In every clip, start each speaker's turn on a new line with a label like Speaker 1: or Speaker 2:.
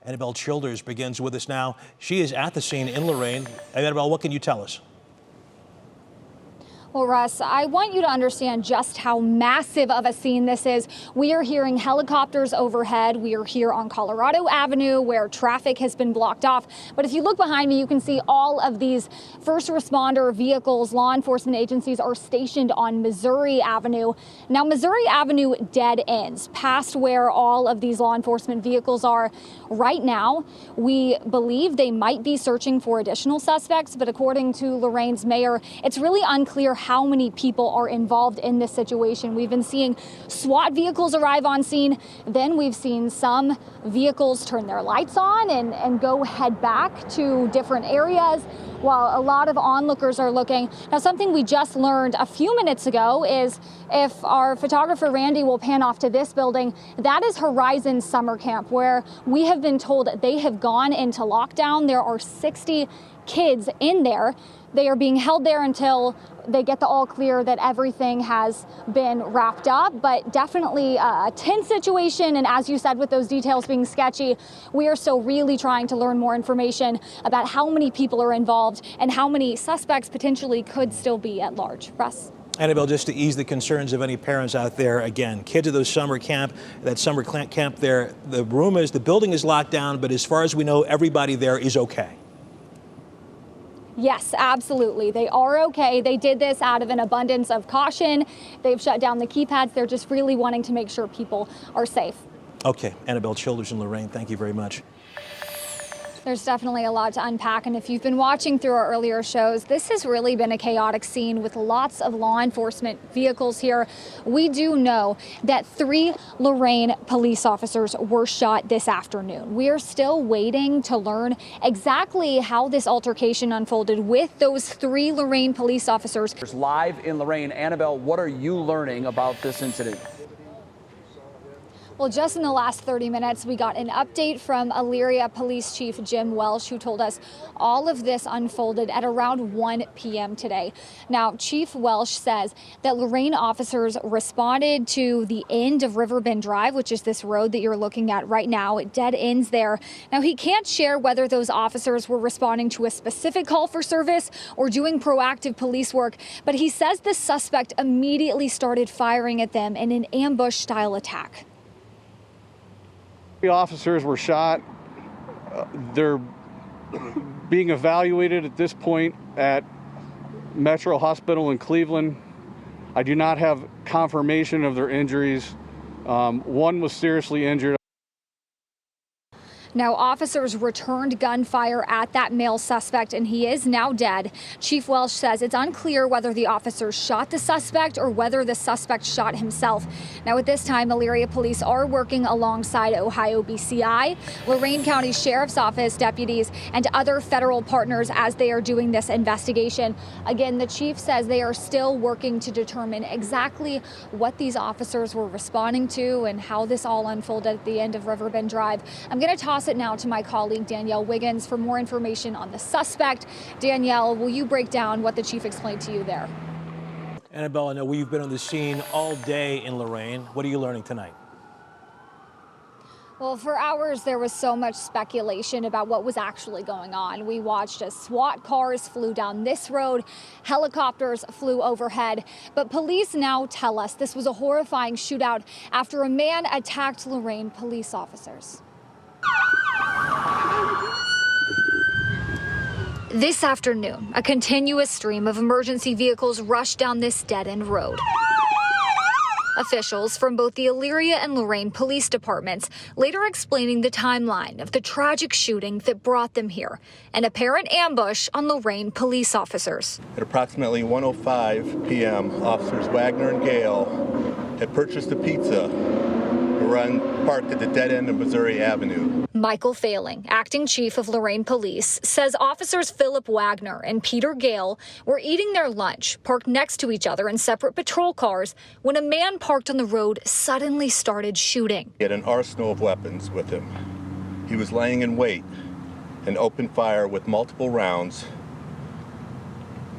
Speaker 1: Annabelle Childers begins with us now. She is at the scene in Lorain. Annabelle, what can you tell us?
Speaker 2: Well, Russ, I want you to understand just how massive of a scene this is. We are hearing helicopters overhead. We are here on Colorado Avenue where traffic has been blocked off. But if you look behind me, you can see all of these first responder vehicles. Law enforcement agencies are stationed on Missouri Avenue. Now, Missouri Avenue dead ends past where all of these law enforcement vehicles are. Right now, we believe they might be searching for additional suspects. But according to Lorain's mayor, it's really unclear how many people are involved in this situation. We've been seeing SWAT vehicles arrive on scene. Then we've seen some vehicles turn their lights on and go head back to different areas while a lot of onlookers are looking. Now, something we just learned a few minutes ago is, if our photographer Randy will pan off to this building, that is Horizon Summer Camp, where we have been told they have gone into lockdown. There are 60 kids in there. They are being held there until they get the all clear that everything has been wrapped up, but definitely a tense situation. And as you said, with those details being sketchy, we are still really trying to learn more information about how many people are involved and how many suspects potentially could still be at large. Russ?
Speaker 1: Annabelle, just to ease the concerns of any parents out there, again, kids at those summer camp, that summer camp there, the room is, the building is locked down, but as far as we know, everybody there is okay.
Speaker 2: Yes, absolutely. They are okay. They did this out of an abundance of caution. They've shut down the keypads. They're just really wanting to make sure people are safe.
Speaker 1: Okay, Annabelle Childers in Lorain, thank you very much.
Speaker 2: There's definitely a lot to unpack, and if you've been watching through our earlier shows, this has really been a chaotic scene with lots of law enforcement vehicles here. We do know that 3 Lorain police officers were shot this afternoon. We are still waiting to learn exactly how this altercation unfolded with those 3 Lorain police officers.
Speaker 3: Live in Lorain, Annabelle, what are you learning about this incident?
Speaker 2: Well, just in the last 30 minutes, we got an update from Elyria Police Chief Jim Welsh, who told us all of this unfolded at around 1 p.m. today. Now, Chief Welsh says that Lorain officers responded to the end of Riverbend Drive, which is this road that you're looking at right now. It dead ends there. Now, he can't share whether those officers were responding to a specific call for service or doing proactive police work, but he says the suspect immediately started firing at them in an ambush-style attack.
Speaker 4: The officers were shot. They're being evaluated at this point at Metro Hospital in Cleveland. I do not have confirmation of their injuries. One was seriously injured.
Speaker 2: Now, officers returned gunfire at that male suspect, and he is now dead. Chief Welsh says it's unclear whether the officers shot the suspect or whether the suspect shot himself. Now, at this time, Elyria police are working alongside Ohio BCI, Lorain County Sheriff's Office deputies, and other federal partners as they are doing this investigation. Again, the chief says they are still working to determine exactly what these officers were responding to and how this all unfolded at the end of Riverbend Drive. I'm going to toss it now to my colleague Danielle Wiggins for more information on the suspect. Danielle, will you break down what the chief explained to you there?
Speaker 1: Annabelle, I know we've been on the scene all day in Lorain. What are you learning tonight?
Speaker 2: Well, for hours, there was so much speculation about what was actually going on. We watched as SWAT cars flew down this road, helicopters flew overhead. But police now tell us this was a horrifying shootout after a man attacked Lorain police officers. This afternoon, a continuous stream of emergency vehicles rushed down this dead-end road. Officials from both the Elyria and Lorain police departments later explaining the timeline of the tragic shooting that brought them here, an apparent ambush on Lorain police officers.
Speaker 5: At approximately 1:05 p.m., officers Wagner and Gale had purchased a pizza parked at the dead end of Missouri Avenue.
Speaker 2: Michael Failing, acting chief of Lorain Police, says officers Philip Wagner and Peter Gale were eating their lunch, parked next to each other in separate patrol cars, when a man parked on the road suddenly started shooting.
Speaker 5: He had an arsenal of weapons with him. He was laying in wait and opened fire with multiple rounds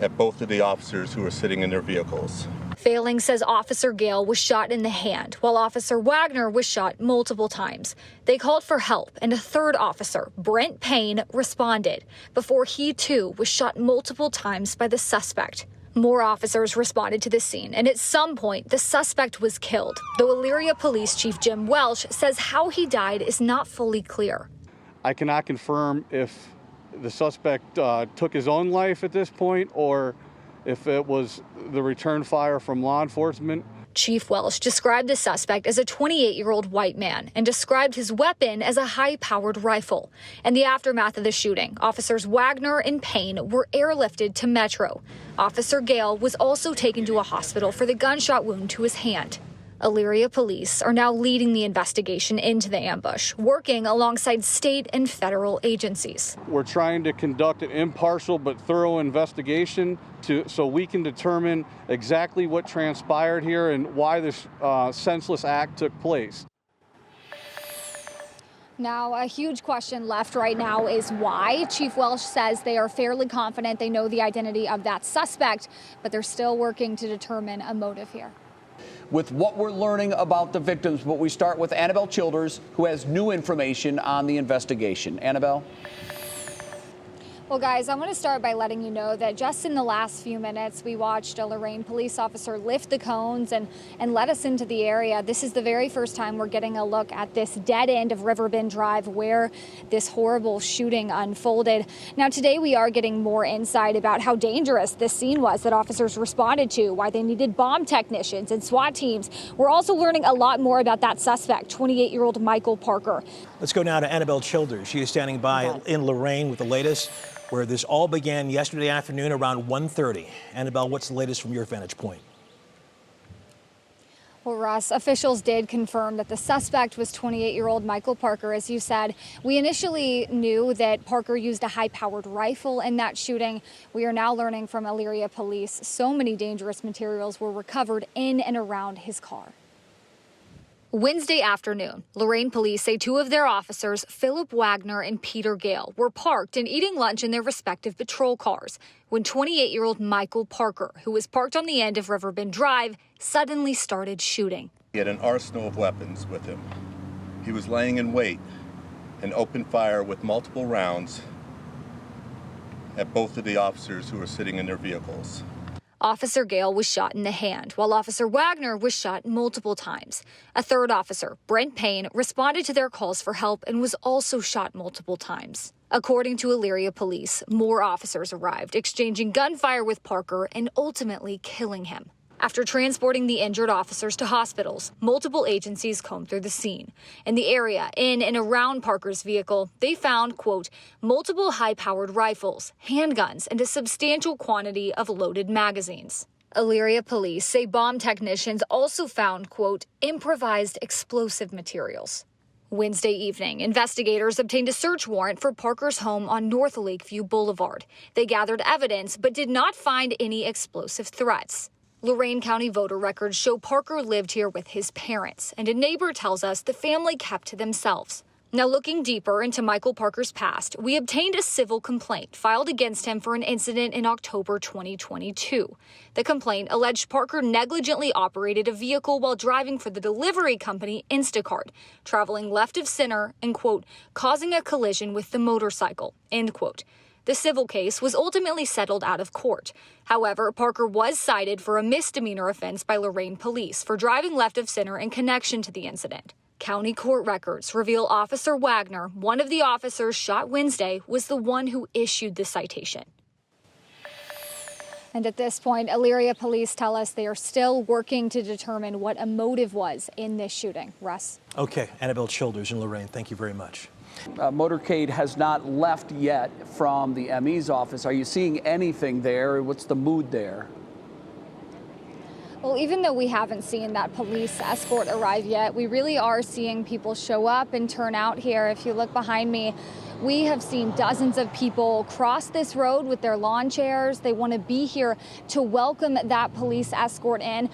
Speaker 5: at both of the officers who were sitting in their vehicles.
Speaker 2: Failing says Officer Gale was shot in the hand, while Officer Wagner was shot multiple times. They called for help, and a third officer, Brent Payne, responded before he too was shot multiple times by the suspect. More officers responded to the scene, and at some point, the suspect was killed, though Elyria Police Chief Jim Welsh says how he died is not fully clear.
Speaker 4: I cannot confirm if the suspect took his own life at this point or if it was the return fire from law enforcement.
Speaker 2: Chief Welsh described the suspect as a 28-year-old white man and described his weapon as a high-powered rifle. In the aftermath of the shooting, Officers Wagner and Payne were airlifted to Metro. Officer Gale was also taken to a hospital for the gunshot wound to his hand. Elyria Police are now leading the investigation into the ambush, working alongside state and federal agencies.
Speaker 4: We're trying to conduct an impartial but thorough investigation so we can determine exactly what transpired here and why this senseless act took place.
Speaker 2: Now, a huge question left right now is why. Chief Welsh says they are fairly confident they know the identity of that suspect, but they're still working to determine a motive here.
Speaker 3: With what we're learning about the victims, but we start with Annabelle Childers, who has new information on the investigation. Annabelle?
Speaker 2: Well, guys, I want to start by letting you know that just in the last few minutes, we watched a Lorain police officer lift the cones and let us into the area. This is the very first time we're getting a look at this dead end of Riverbend Drive where this horrible shooting unfolded. Now, today we are getting more insight about how dangerous this scene was that officers responded to, why they needed bomb technicians and SWAT teams. We're also learning a lot more about that suspect, 28-year-old Michael Parker.
Speaker 1: Let's go now to Annabelle Childers. She is standing by in Lorain with the latest, where this all began yesterday afternoon around 1:30. Annabelle, what's the latest from your vantage point?
Speaker 2: Well, Russ, officials did confirm that the suspect was 28-year-old Michael Parker. As you said, we initially knew that Parker used a high-powered rifle in that shooting. We are now learning from Elyria Police so many dangerous materials were recovered in and around his car. Wednesday afternoon, Lorain police say two of their officers, Philip Wagner and Peter Gale, were parked and eating lunch in their respective patrol cars when 28-year-old Michael Parker, who was parked on the end of Riverbend Drive, suddenly started shooting.
Speaker 5: He had an arsenal of weapons with him. He was laying in wait and opened fire with multiple rounds at both of the officers who were sitting in their vehicles.
Speaker 2: Officer Gale was shot in the hand, while Officer Wagner was shot multiple times. A third officer, Brent Payne, responded to their calls for help and was also shot multiple times. According to Elyria Police, more officers arrived, exchanging gunfire with Parker and ultimately killing him. After transporting the injured officers to hospitals, multiple agencies combed through the scene. In the area, in and around Parker's vehicle, they found, quote, multiple high-powered rifles, handguns, and a substantial quantity of loaded magazines. Elyria Police say bomb technicians also found, quote, improvised explosive materials. Wednesday evening, investigators obtained a search warrant for Parker's home on North Lakeview Boulevard. They gathered evidence but did not find any explosive threats. Lorain County voter records show Parker lived here with his parents, and a neighbor tells us the family kept to themselves. Now, looking deeper into Michael Parker's past, we obtained a civil complaint filed against him for an incident in October 2022. The complaint alleged Parker negligently operated a vehicle while driving for the delivery company Instacart, traveling left of center and, quote, causing a collision with the motorcycle, end quote. The civil case was ultimately settled out of court. However, Parker was cited for a misdemeanor offense by Lorain Police for driving left of center in connection to the incident. County court records reveal Officer Wagner, one of the officers shot Wednesday, was the one who issued the citation. And at this point, Elyria Police tell us they are still working to determine what a motive was in this shooting. Russ?
Speaker 1: Okay, Annabelle Childers in Lorain, thank you very much.
Speaker 3: Motorcade has not left yet from the ME's office. Are you seeing anything there? What's the mood there?
Speaker 2: Well, even though we haven't seen that police escort arrive yet, we really are seeing people show up and turn out here. If you look behind me, we have seen dozens of people cross this road with their lawn chairs. They want to be here to welcome that police escort in.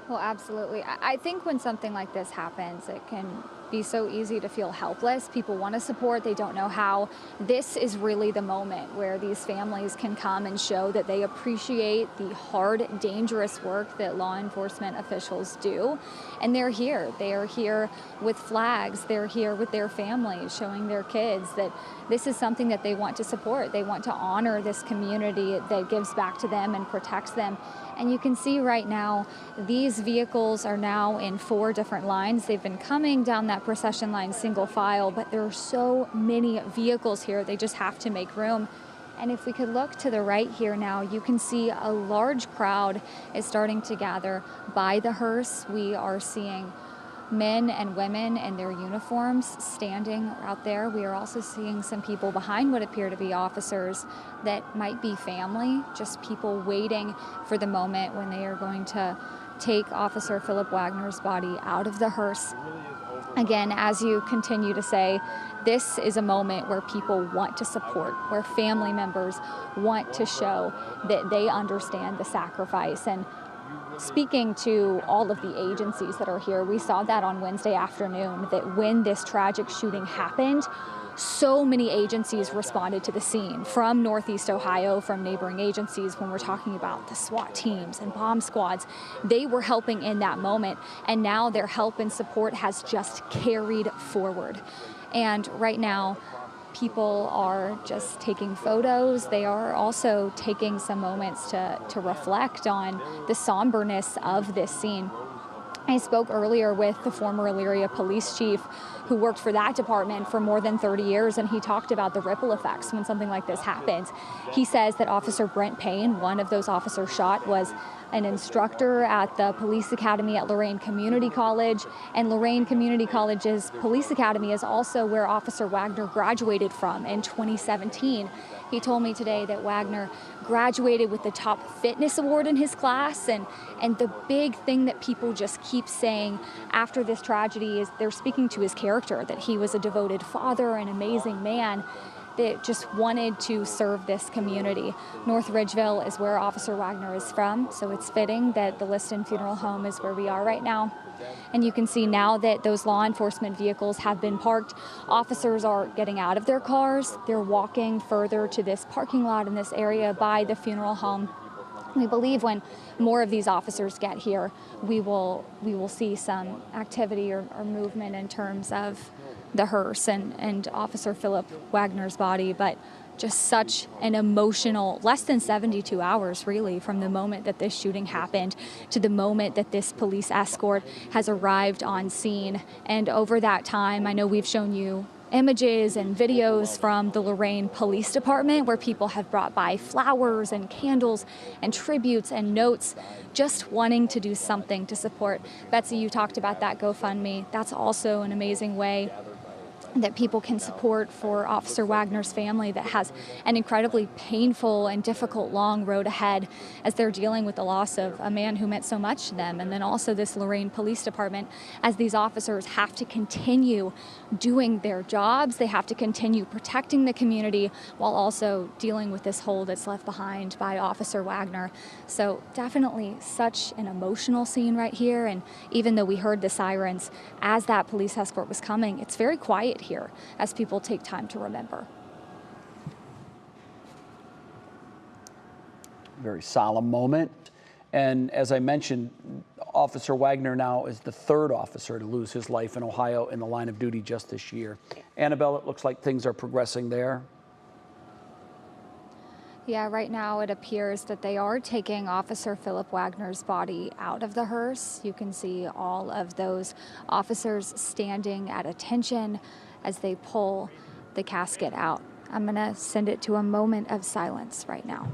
Speaker 2: Well, absolutely. I think when something like this happens, it can be so easy to feel helpless. People want to support, they don't know how. This is really the moment where these families can come and show that they appreciate the hard, dangerous work that law enforcement officials do. And they're here. They are here with flags. They're here with their families, showing their kids that this is something that they want to support. They want to honor this community that gives back to them and protects them. And you can see right now, these vehicles are now in 4 different lines. They've been coming down that procession line single file, but there are so many vehicles here, they just have to make room. And if we could look to the right here now, you can see a large crowd is starting to gather by the hearse. We are seeing men and women in their uniforms standing out there. We are also seeing some people behind what appear to be officers that might be family, just people waiting for the moment when they are going to take Officer Philip Wagner's body out of the hearse. Again, as you continue to say, this is a moment where people want to support, where family members want to show that they understand the sacrifice. And speaking to all of the agencies that are here, we saw that on Wednesday afternoon, that when this tragic shooting happened, so many agencies responded to the scene from Northeast Ohio, from neighboring agencies. When we're talking about the SWAT teams and bomb squads, they were helping in that moment. And now their help and support has just carried forward. And right now, people are just taking photos. They are also taking some moments to reflect on the somberness of this scene. I spoke earlier with the former Elyria police chief who worked for that department for more than 30 years, and he talked about the ripple effects when something like this happens. He says that Officer Brent Payne, one of those officers shot, was an instructor at the police academy at Lorain Community College, and Lorain Community College's police academy is also where Officer Wagner graduated from in 2017. He told me today that Wagner graduated with the top fitness award in his class, and the big thing that people just keep saying after this tragedy is they're speaking to his character, that he was a devoted father, an amazing man that just wanted to serve this community. North Ridgeville is where Officer Wagner is from, so it's fitting that the Liston Funeral Home is where we are right now. And you can see now that those law enforcement vehicles have been parked, officers are getting out of their cars. They're walking further to this parking lot in this area by the funeral home. We believe when more of these officers get here, we will see some activity or movement in terms of the hearse and Officer Philip Wagner's body. But just such an emotional, less than 72 hours really from the moment that this shooting happened to the moment that this police escort has arrived on scene. And over that time, I know we've shown you images and videos from the Lorain Police Department where people have brought by flowers and candles and tributes and notes, just wanting to do something to support. Betsy, you talked about that GoFundMe. That's also an amazing way that people can support for Officer Wagner's family that has an incredibly painful and difficult long road ahead as they're dealing with the loss of a man who meant so much to them. And then also this Lorain Police Department, as these officers have to continue doing their jobs, they have to continue protecting the community while also dealing with this hole that's left behind by Officer Wagner. So definitely such an emotional scene right here. And even though we heard the sirens as that police escort was coming, it's very quiet here as people take time to remember.
Speaker 3: Very solemn moment. And as I mentioned, Officer Wagner now is the 3rd officer to lose his life in Ohio in the line of duty just this year. Annabelle, it looks like things are progressing there.
Speaker 2: Yeah, right now it appears that they are taking Officer Philip Wagner's body out of the hearse. You can see all of those officers standing at attention as they pull the casket out. I'm going to send it to a moment of silence right now.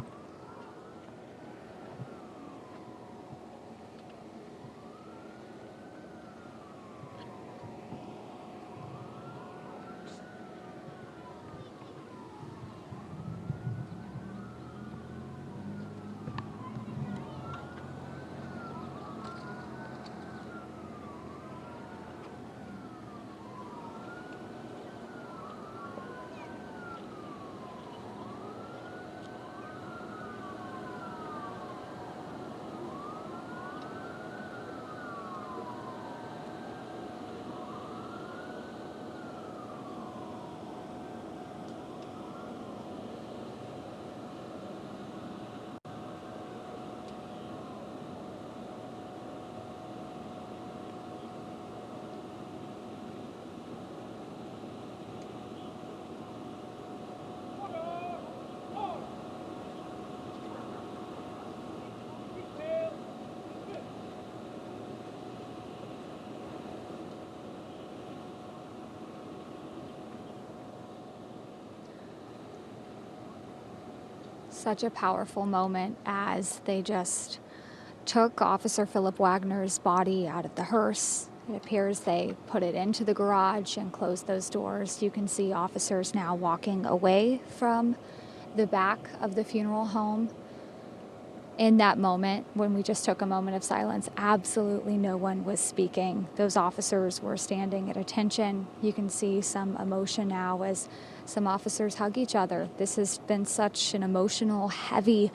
Speaker 2: Such a powerful moment as they just took Officer Philip Wagner's body out of the hearse. It appears they put it into the garage and closed those doors. You can see officers now walking away from the back of the funeral home. In that moment, when we just took a moment of silence, absolutely no one was speaking. Those officers were standing at attention. You can see some emotion now as some officers hug each other. This has been such an emotional, heavy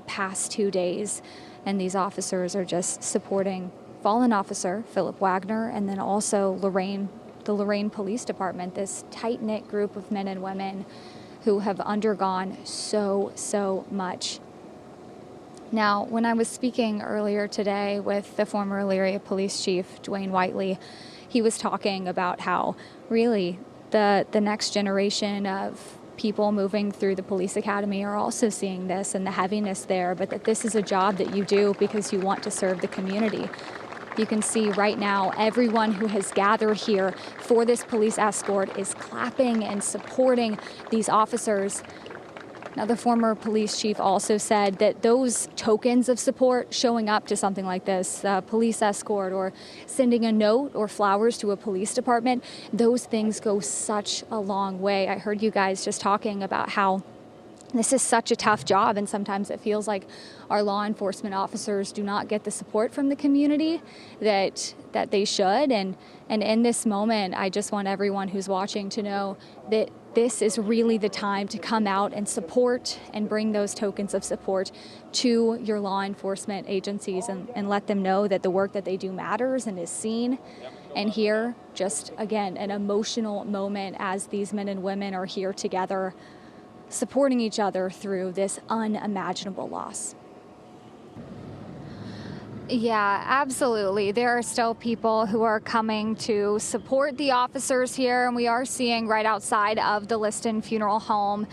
Speaker 2: past 2 days. And these officers are just supporting fallen officer Philip Wagner and then also Lorain, the Lorain Police Department, this tight-knit group of men and women who have undergone so much. Now, when I was speaking earlier today with the former Elyria Police Chief, Dwayne Whiteley, he was talking about how really the next generation of people moving through the police academy are also seeing this and the heaviness there, but that this is a job that you do because you want to serve the community. You can see right now everyone who has gathered here for this police escort is clapping and supporting these officers. Now, the former police chief also said that those tokens of support, showing up to something like this, a police escort or sending a note or flowers to a police department, those things go such a long way. I heard you guys just talking about how this is such a tough job, and sometimes it feels like our law enforcement officers do not get the support from the community that they should. And in this moment, I just want everyone who's watching to know that this is really the time to come out and support and bring those tokens of support to your law enforcement agencies and let them know that the work that they do matters and is seen. And here, just again, an emotional moment as these men and women are here together, supporting each other through this unimaginable loss. Yeah, absolutely. There are still people who are coming to support the officers here, and we are seeing right outside of the Liston Funeral Home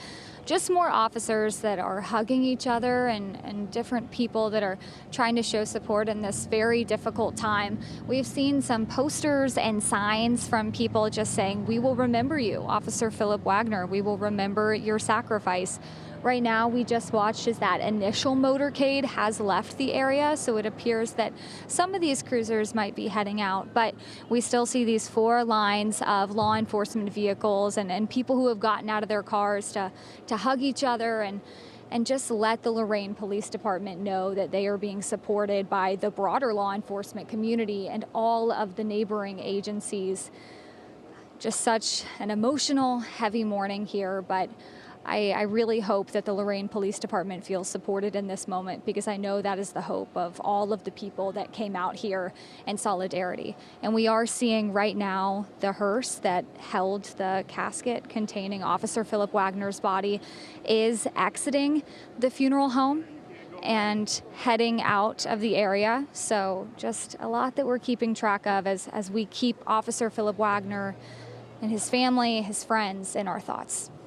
Speaker 2: just more officers that are hugging each other and different people that are trying to show support in this very difficult time. We've seen some posters and signs from people just saying, "We will remember you, Officer Philip Wagner. We will remember your sacrifice." Right now, we just watched as that initial motorcade has left the area, so it appears that some of these cruisers might be heading out, but we still see these 4 lines of law enforcement vehicles and people who have gotten out of their cars to hug each other and just let the Lorain Police Department know that they are being supported by the broader law enforcement community and all of the neighboring agencies. Just such an emotional, heavy morning here, but I really hope that the Lorain Police Department feels supported in this moment, because I know that is the hope of all of the people that came out here in solidarity. And we are seeing right now the hearse that held the casket containing Officer Philip Wagner's body is exiting the funeral home and heading out of the area. So just a lot that we're keeping track of as we keep Officer Philip Wagner and his family, his friends in our thoughts.